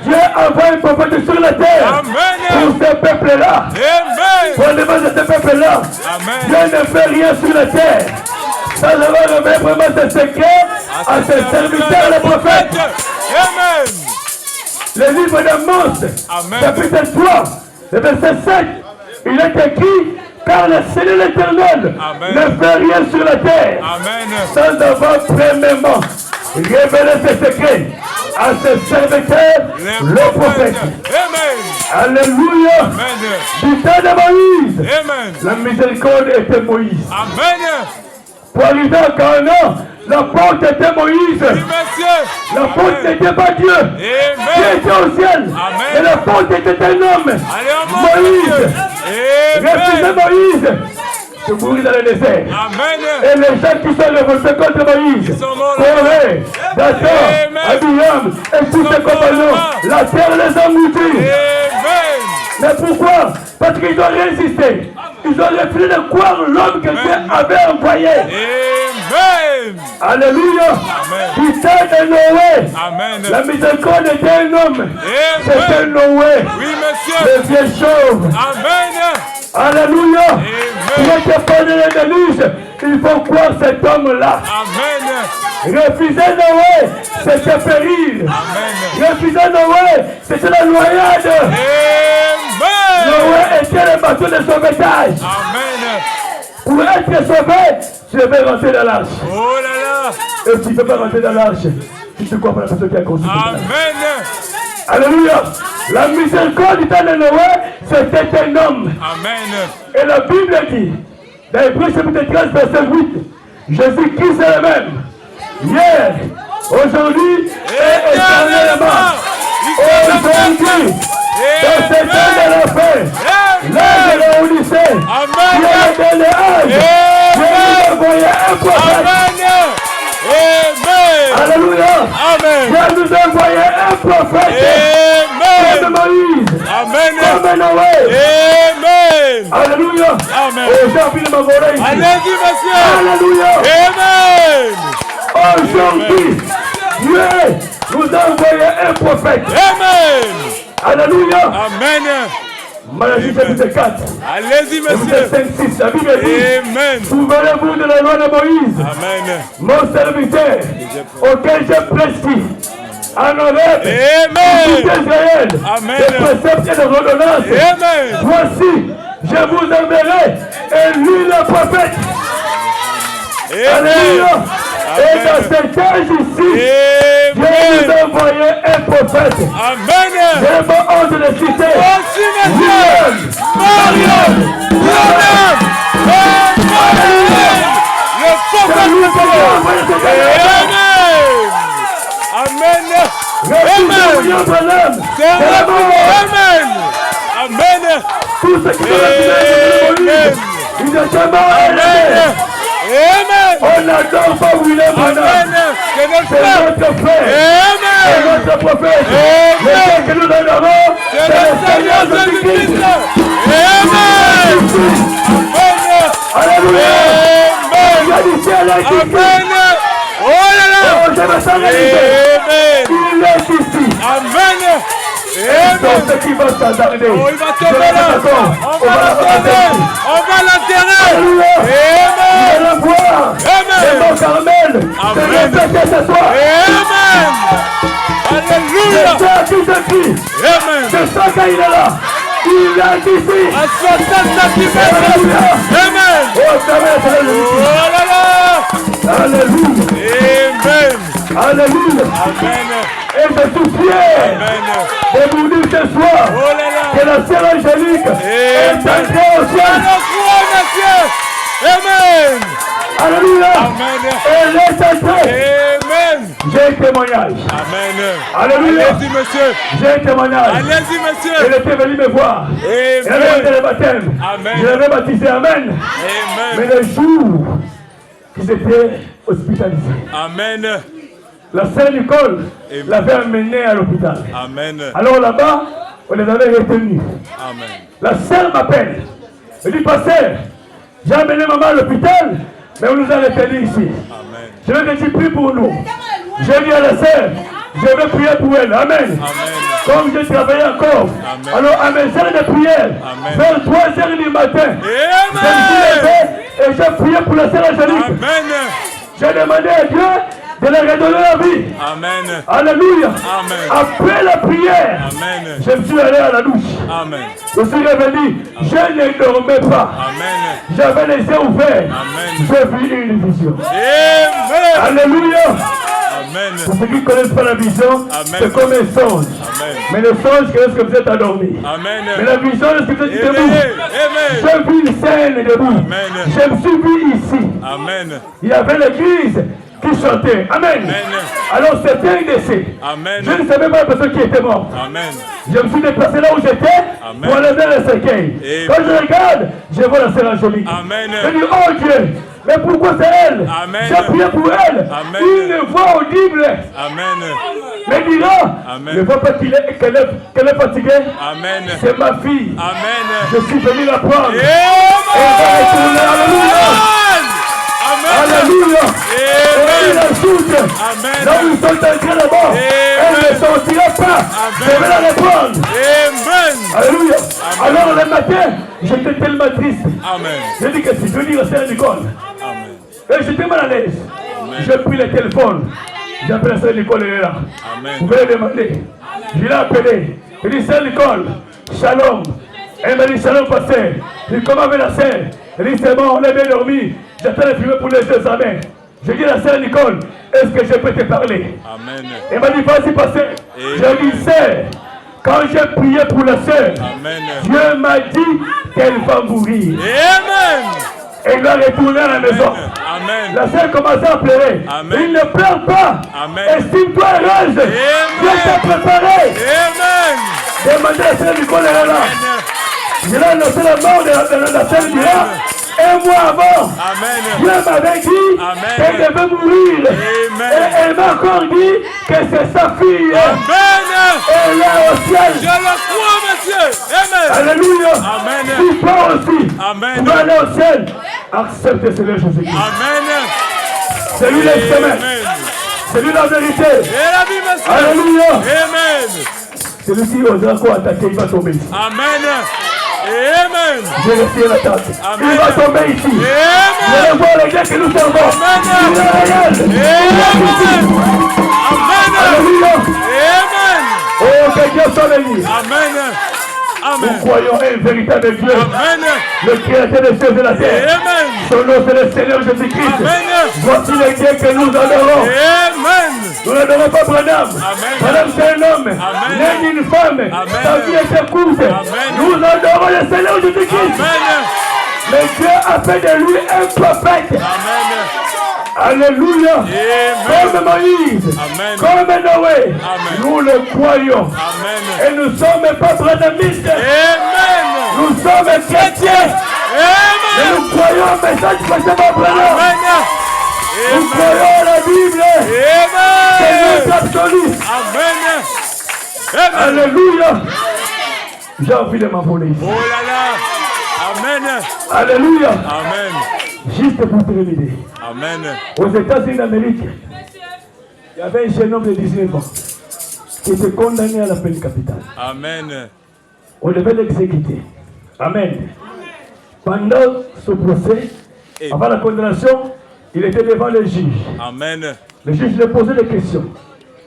Dieu envoie un prophète sur la terre. Amen. Pour ce peuple-là. Amen. Pour le mal de ce peuple-là. Amen. Dieu ne fait rien sur la terre. Ça va remettre vraiment ses secrets à ses serviteurs, les prophètes. Amen. Le livre d'Amos, Amen. chapitre 3, le verset 7, il est écrit, car le Seigneur l'Éternel Amen. ne fait rien sur la terre Amen. sans avoir premièrement révélé ses secrets à ses serviteurs, le prophète. Amen. Alléluia. Amen. Du temps de Moïse, Amen. la miséricorde était Moïse. Amen. Pour arriver à Canaan, la porte était Moïse. Oui, monsieur. La porte n'était pas Dieu. Dieu Amen. était au ciel. Amen. Et la porte était un homme. Allez, on monte, Moïse. monsieur. Refusez Amen. Moïse de mourir dans le désert. Amen. Et les gens qui sont révoltés contre Moïse, Ils sont morts là-bas. Corée, Dathan, Amen. Abiram et tous ses sont morts compagnons, là-bas. la terre les a engloutis. Amen. Mais pourquoi? Parce qu'ils ont résisté. Ils ont refusé de croire l'homme que Dieu avait envoyé. Amen. Amen. Alléluia. Amen. Du temps de Noé. Amen. La miséricorde était un homme. C'était Amen. Noé. Oui, monsieur. Le vieux chauve. Amen. Alléluia. Pour Amen. te parler de déluge, il faut croire cet homme-là. Amen. Refuser Noé, c'était périr. Amen. Refuser Noé, c'était la noyade. Amen. Noé était le bateau de sauvetage. Amen. Pour être sauvé, tu devais rentrer dans l'arche. Oh là là. Et si tu ne peux pas rentrer dans l'arche, tu te crois pas la personne qui a construit. Amen. Alléluia. La miséricorde du temps de Noé, c'était un homme. Amen. Et la Bible dit, dans Hébreux chapitre 13, verset 8, Jésus-Christ est le même. Hier, aujourd'hui et éternellement. Aujourd'hui, dans ces temps de la fin, l'âge de l'Odyssée, Amen. qui est le dernier âge, Dieu nous envoyait un prophète. Amen. Amen. Alléluia. Amen. Dieu nous envoyait un prophète. Amen. Comme Moïse. Amen. Comme Noé. Amen. Alléluia. Amen. Oh, j'ai envie de m'envoler ici. Allez-y, monsieur. Alléluia. Amen. Aujourd'hui, Dieu nous a envoyé un prophète. Amen. Alléluia. Amen. Malachie chapitre 4. Allez-y, Verset monsieur. 5-6. La Bible dit, Amen. souvenez-vous de la loi de Moïse, Amen. mon serviteur, auquel j'ai prescrit en Horeb, Amen. tout Israël, Amen. des préceptes et de redondances. Amen. Voici, je vous enverrai et lui le prophète. Alléluia. Et dans cet âge ici, Dieu nous Amen. a envoyé un prophète. Amen. J'ai pas honte de le citer. Voici, monsieur. William, Marion. William. Amen. Le c'est prophète. lui qui a envoyé cet homme. Amen. Amen. Refusez William Branham. C'est C'est la mort. Amen. Amen. Tous ceux qui sont refusés de Moïse, ils étaient morts. Amen. Amen. On n'adore pas William Branham. Amen. C'est notre C'est frère. notre frère. C'est Amen. notre prophète. Amen. Le Dieu que nous adorons, C'est c'est le le Seigneur Seigneur Jésus-Christ. Jésus-Christ. Amen. Amen. Alléluia. Amen. Je dis c'est là qui Amen. Oh là là. Oh, je me sens réalisé. Amen. Il est ici. Amen. C'est Amen. ce qui va s'attarder. Oh, il va tomber là. On va l'enterrer. On va l'enterrer. Alléluia. Vous Amen. allez voir. Amen. Le mont Carmel. C'est le péché ce soir. Amen. Alléluia. C'est à qui je crie. Amen. C'est ça qu'il est là. Il est ici. À 60 centimètres. Alléluia. Amen. Oh, Carmel, c'est Oh le là là. Alléluia. Amen. Alléluia. Amen. Et je suis fier Amen. de vous dire ce soir Oh là là. que la sœur Angélique est entrée au ciel. Alors, croix, monsieur. Amen. Alléluia. Amen. Elle est entrée. Amen. J'ai un témoignage. Amen. Alléluia. Allez-y, monsieur. J'ai un témoignage. Allez-y, Elle monsieur. était venue me voir. Elle avait Amen. été le baptême. Amen. Je l'avais baptisé. Amen. Mais Amen. le jour qu'ils étaient hospitalisés, Amen. la sœur Nicole l'avait amené à l'hôpital. Amen. Alors là-bas, on les avait retenus. Amen. La sœur m'appelle. Elle dit, pasteur, j'ai amené maman à l'hôpital, mais on nous a retenus ici. Amen. Je veux que tu pries pour nous. J'ai dit à la sœur, je vais prier pour elle. Amen. Amen. Comme je travaillais encore. Amen. Alors à mes heures de prière, Amen. vers 3h du matin, je me suis Amen. levé et j'ai prié pour la sœur Angélique. Amen. J'ai demandé à Dieu de leur redonner la vie. Amen. Alléluia. Amen. Après la prière, Amen. je me suis allé à la douche. Amen. Je suis revenu. Je ne dormais pas. Amen. J'avais les yeux ouverts. Amen. J'ai vu une vision. Amen. Alléluia. Amen. Pour ceux qui ne connaissent pas la vision, Amen. c'est comme un songe. Amen. Mais le songe, c'est lorsque vous êtes endormi. Amen. Mais la vision, lorsque vous êtes debout. Amen. J'ai vu une scène debout. Amen. Je me suis vu ici. Amen. Il y avait l'église qui chantait. Amen. Amen. Alors c'était un décès. Amen. Je ne savais pas la personne qui était morte. Amen. Je me suis déplacé là où j'étais Amen. pour enlever le cercueil. Amen. Quand je regarde, je vois la sœur Angélique. Amen. Je dis, oh Dieu, mais pourquoi c'est elle? Amen. J'ai prié pour elle. Amen. Une voix audible Amen. me dira, Amen. ne vois pas qu'elle est fatiguée. Amen. C'est ma fille. Amen. Je suis venu la prendre. Amen. Et elle va retourner. Alléluia. Amen. Alléluia. Et il ajoute, là où ils sont entrés là-bas, elle ne sortira pas. Je vais la répondre. Alléluia. Alors le matin, j'étais tellement triste. J'ai dit que si je veux dire à Sœur Nicole. Et j'étais mal à l'aise. J'ai pris le téléphone. J'ai appelé Sœur Nicole, elle est là. Vous pouvez le demander. Je l'ai appelé. Je lui ai dit, Sœur Nicole, shalom. Elle m'a dit, shalom, pasteur. Je lui ai dit, comment va la sœur? Elle dit, c'est bon, on est bien dormi. J'attends le fumer pour les examens. J'ai dit à la sœur Nicole, est-ce que je peux te parler? Elle m'a dit, vas-y, pasteur. J'ai dit, sœur, quand j'ai prié pour la sœur, Dieu m'a dit qu'elle va mourir. Elle va retourner à la maison. La sœur commençait à pleurer. Il ne pleure pas. Estime-toi heureuse. Dieu t'a préparé. Demandez à la sœur Nicole, elle est là. Je l'ai annoncé la mort de la sœur Nicole. Un mois avant, Dieu m'avait dit qu'elle devait mourir. Et elle m'a encore dit que c'est sa fille. Elle est au ciel. Je le crois, monsieur. Alléluia. Tu pars aussi. Amen. Pour aller au ciel. Accepte le Seigneur Jésus-Christ. C'est lui le chemin. C'est lui la vérité. Et la vie, monsieur. Alléluia. Amen. Celui qui osera quoi attaquer, il va tomber ici. Amen. Amen. J'ai reçu l'attaque. Il va tomber ici. Amen. Vous allez voir les gars que nous servons. Il est réel. Amen. Alléluia. Amen. Oh, que Dieu soit béni. Amen. Nous Amen. croyons un véritable Dieu, Amen. le créateur des cieux et de la terre. Amen. Son nom c'est le Seigneur Jésus-Christ. Amen. Voici le Dieu que nous adorons. Amen. Nous n'adorons pas Branham. Amen. Branham c'est un homme, Amen. né d'une femme. Amen. Sa vie était courte. Amen. Nous adorons le Seigneur Jésus-Christ. Amen. Mais Dieu a fait de lui un prophète. Amen. Alléluia. Amen. Comme Moïse, Amen. comme Noé, Amen. nous le croyons. Amen. Et nous ne sommes pas branhamistes. Amen. Nous sommes chrétiens. Et Amen. nous croyons au message précédent Branham. Amen. Nous croyons à la Bible. C'est Amen. notre absolu. Amen. Amen. Alléluia. J'ai envie de m'envoler ici. Oh là là. Amen. Alléluia. Amen. Juste pour terminer. Amen. Aux États-Unis d'Amérique, il y avait un jeune homme de 19 ans qui était condamné à la peine capitale. Amen. On devait l'exécuter. Amen. Pendant ce procès, avant la condamnation, il était devant le juge. Amen. Le juge lui posait des questions.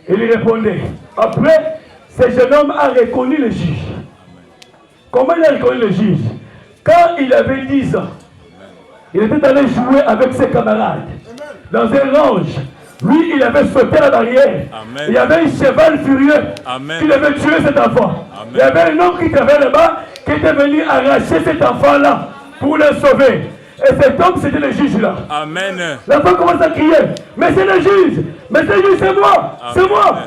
Il lui répondait. Après, ce jeune homme a reconnu le juge. Comment il a reconnu le juge? Quand il avait 10 ans, il était allé jouer avec ses camarades dans un range. Lui, il avait sauté la barrière. Amen. Il y avait un cheval furieux Amen. qui devait tuer cet enfant. Amen. Il y avait un homme qui travaillait là-bas qui était venu arracher cet enfant-là pour le sauver. Et cet homme, c'était le juge là. Amen. L'enfant commence à crier. Mais c'est le juge. Mais c'est le juge, c'est moi. Amen. C'est moi.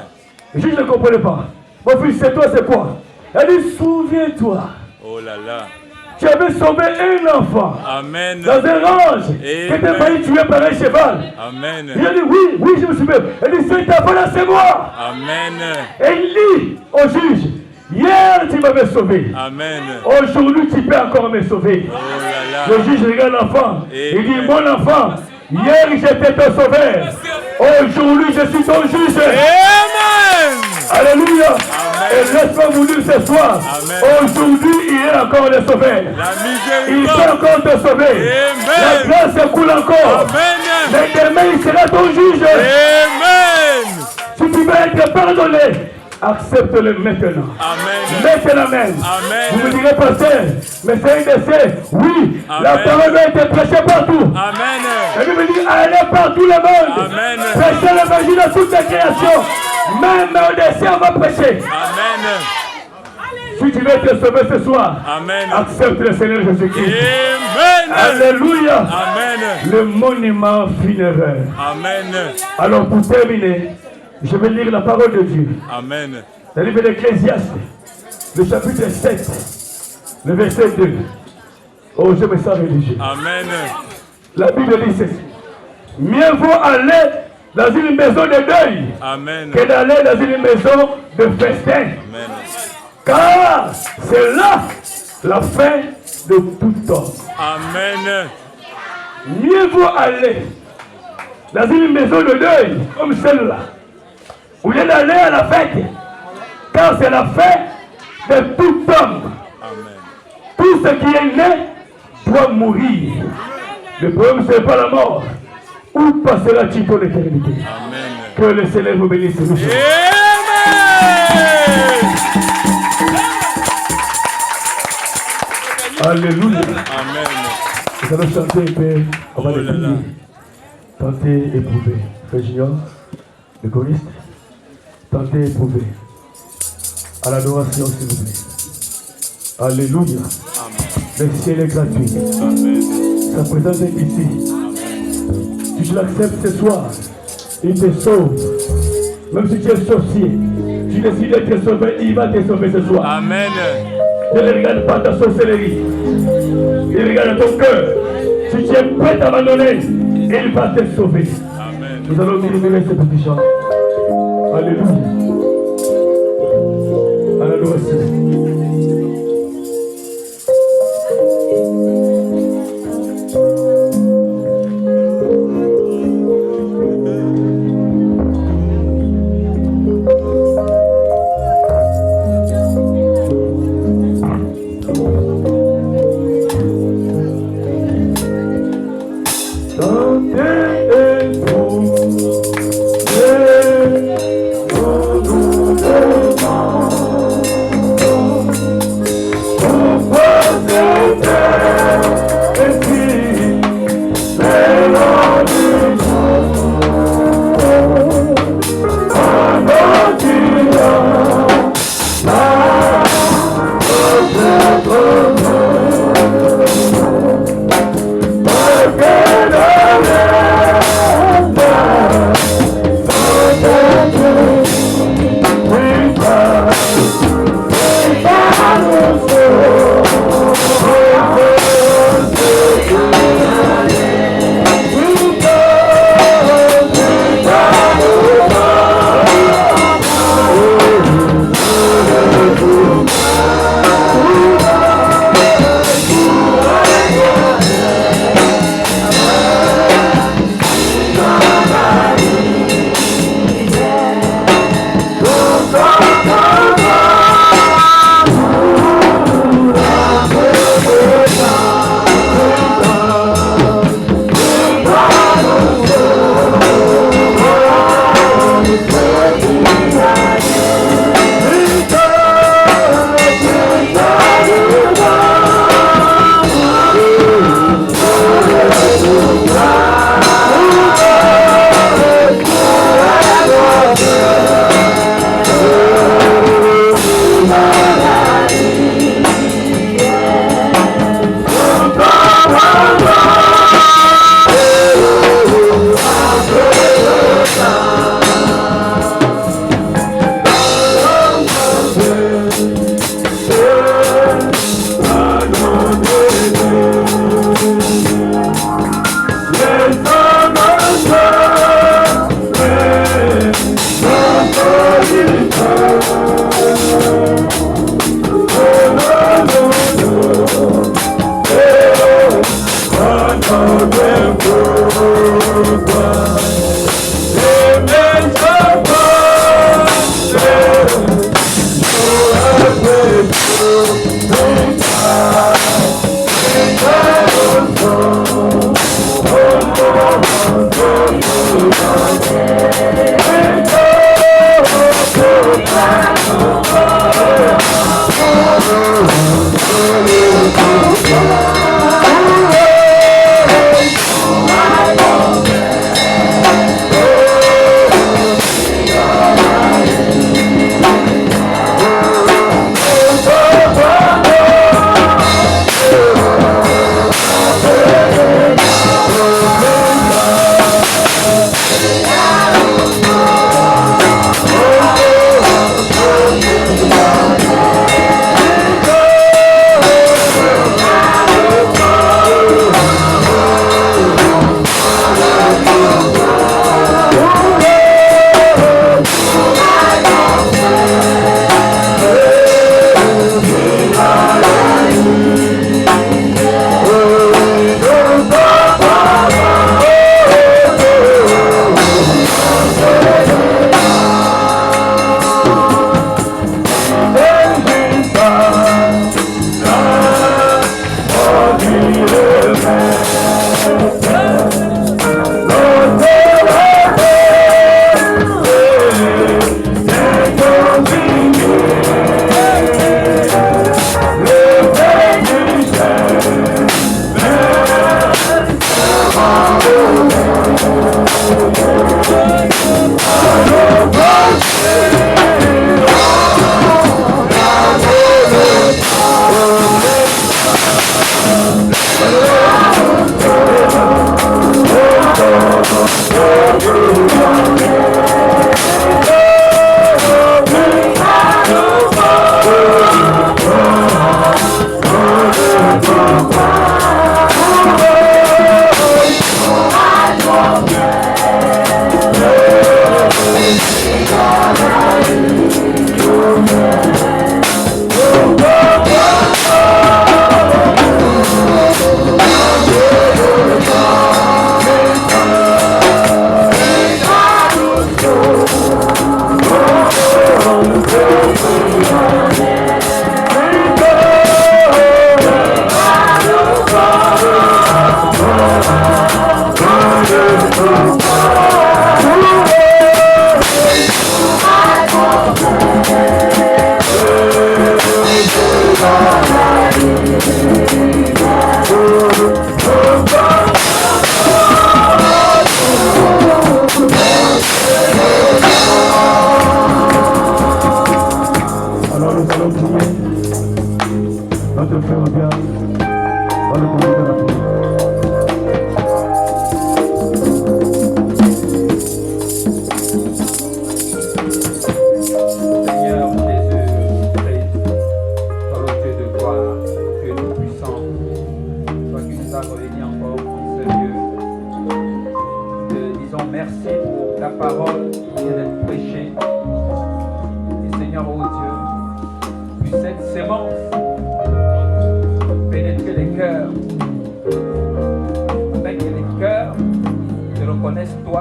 Le juge ne comprenait pas. Mon fils, c'est toi, c'est quoi? Elle dit, souviens-toi. Oh là là. Tu avais sauvé un enfant. Amen. Dans un range qui était failli tuer par un cheval. Amen. Il a dit oui, je me souviens. Elle dit cet enfant-là, c'est moi. Amen. Et il dit au juge, hier tu m'avais sauvé. Amen. Aujourd'hui tu peux encore me sauver. Oh là là. Le juge regarde l'enfant. Il dit mon enfant, hier j'étais ton sauveur. Aujourd'hui je suis ton juge. Amen. Alléluia. Amen. Et laisse-moi vous dire ce soir. Amen. Aujourd'hui il est encore le sauveur. La Il peut miséricorde. encore te sauver. Amen. La grâce coule encore. Amen. Mais demain, il sera ton juge. Amen. Si tu veux être pardonné, accepte-le maintenant. Amen. Maintenant même. Amen. Vous me direz, pasteur, mais c'est un décès. Oui, la Amen. parole a été prêchée partout. Amen. La Bible dit, allez par tout le monde. Amen. Prêchez l'évangile à toute la création. Même au décès, on va prêcher. Amen. Si tu veux être sauvé ce soir, Amen. accepte le Seigneur Jésus-Christ. Amen. Alléluia. Amen. Le monument funéraire. Amen. Alors pour terminer, je vais lire la parole de Dieu. Amen. Dans le livre d'Ecclésiaste, le chapitre 7, le verset 2. Oh, je me sens religieux. Amen. La Bible dit ceci. Mieux vaut aller dans une maison de deuil Amen. que d'aller dans une maison de festin. Amen. Car c'est là la fin de tout homme. Amen. Mieux vaut aller dans une maison de deuil comme celle-là, où il est allé à la fête, car c'est la fête de tout homme. Tout ce qui est né doit mourir. Le problème, ce n'est pas la mort. Où passera-t-il ton éternité? Que le Seigneur vous bénisse. Alléluia. Amen. Nous allons chanter un peu. On va les prier. Tentez, éprouver. Frère Junior, le choriste. Tentez, éprouver. À l'adoration, s'il vous plaît. Alléluia. Le ciel est gratuit. Amen. Sa présence est ici. Si tu l'acceptes ce soir, il te sauve. Même si tu es sorcier, tu décides de te sauver, il va te sauver ce soir. Amen. Ne regarde pas ta sorcellerie. Il regarde ton cœur. Si tu es prêt à abandonner, il va te sauver. Amen. Nous allons terminer ce petit chant. Alléluia. À l'adoration. Bye.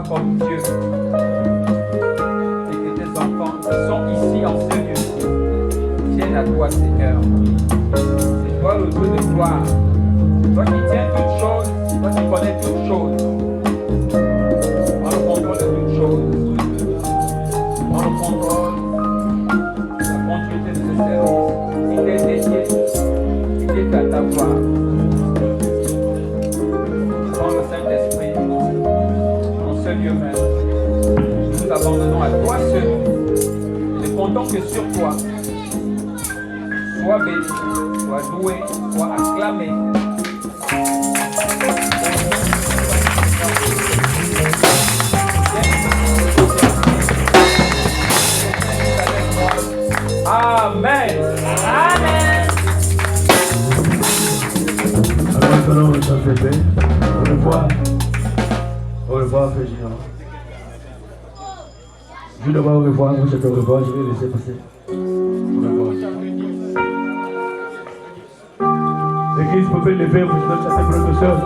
comme Dieu. Et que tes enfants qui sont ici en ce lieu viennent à toi, Seigneur. C'est toi le Dieu de gloire. C'est toi qui tiens toutes choses. C'est toi qui connais toutes choses. Prends le contrôle de toutes choses. Prends le contrôle de la continuité de ce service. Il est dédié. Il est à ta gloire. Prends le Saint-Esprit en ce lieu même. Nous nous abandonnons à toi seul. Et ne comptons que sur toi. Sois béni, sois loué, sois acclamé. Amen. Amen. Alors nous allons chanter. Au revoir, Frère Junior. Je vais d'abord au revoir, vous êtes au revoir, je vais laisser passer. Au revoir. L'église peut lever, vous pouvez chanter pour notre soeur.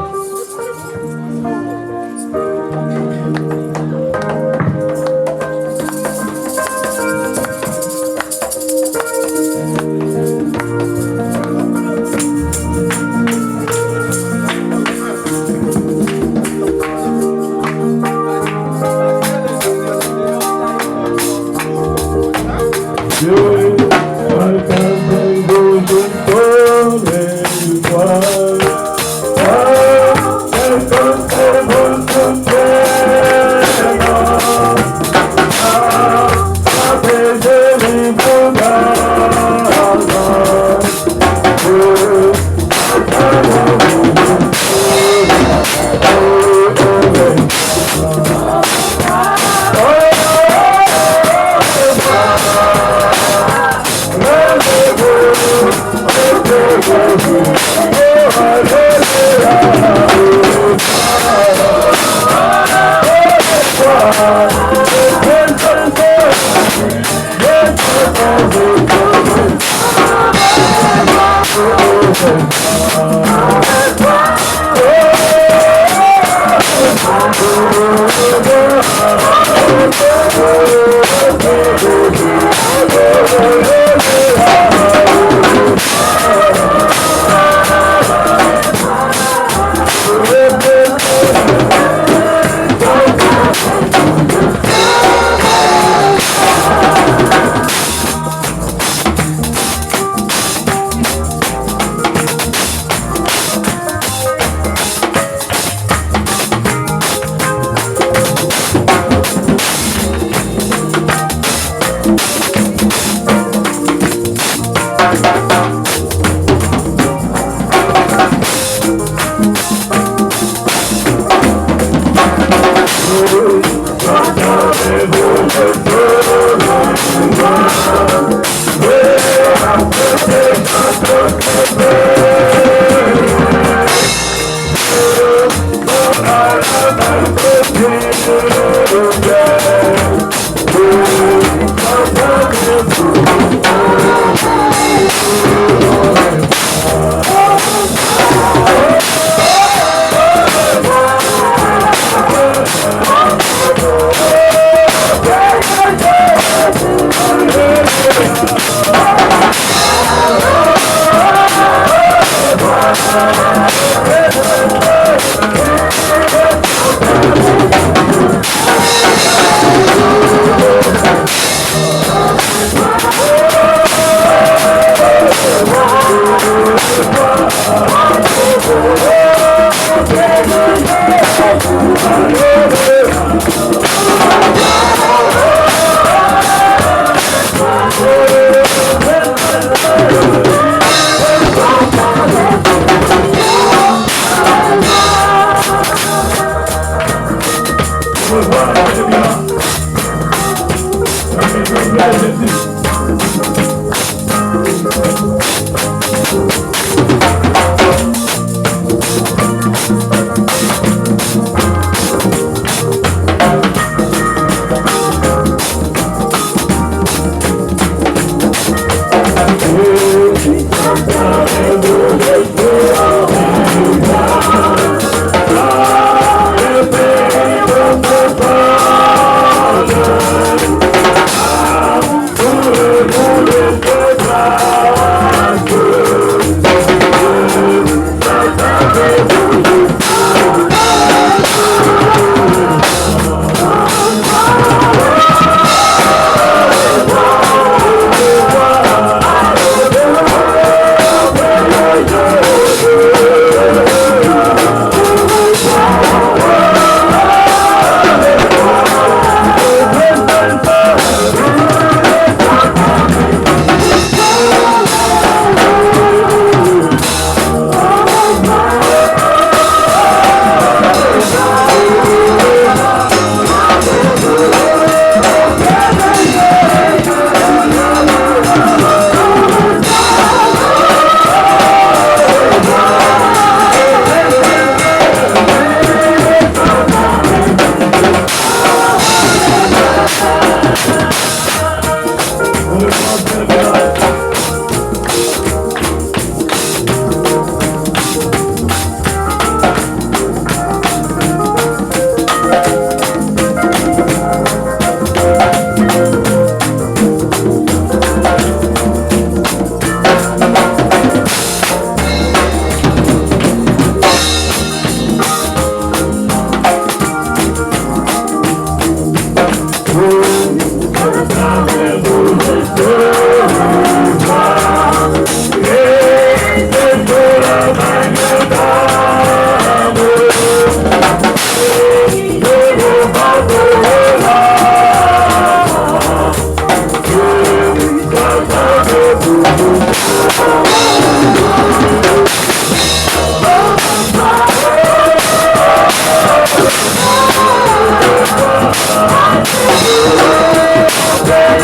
Wow.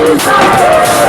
Jesus.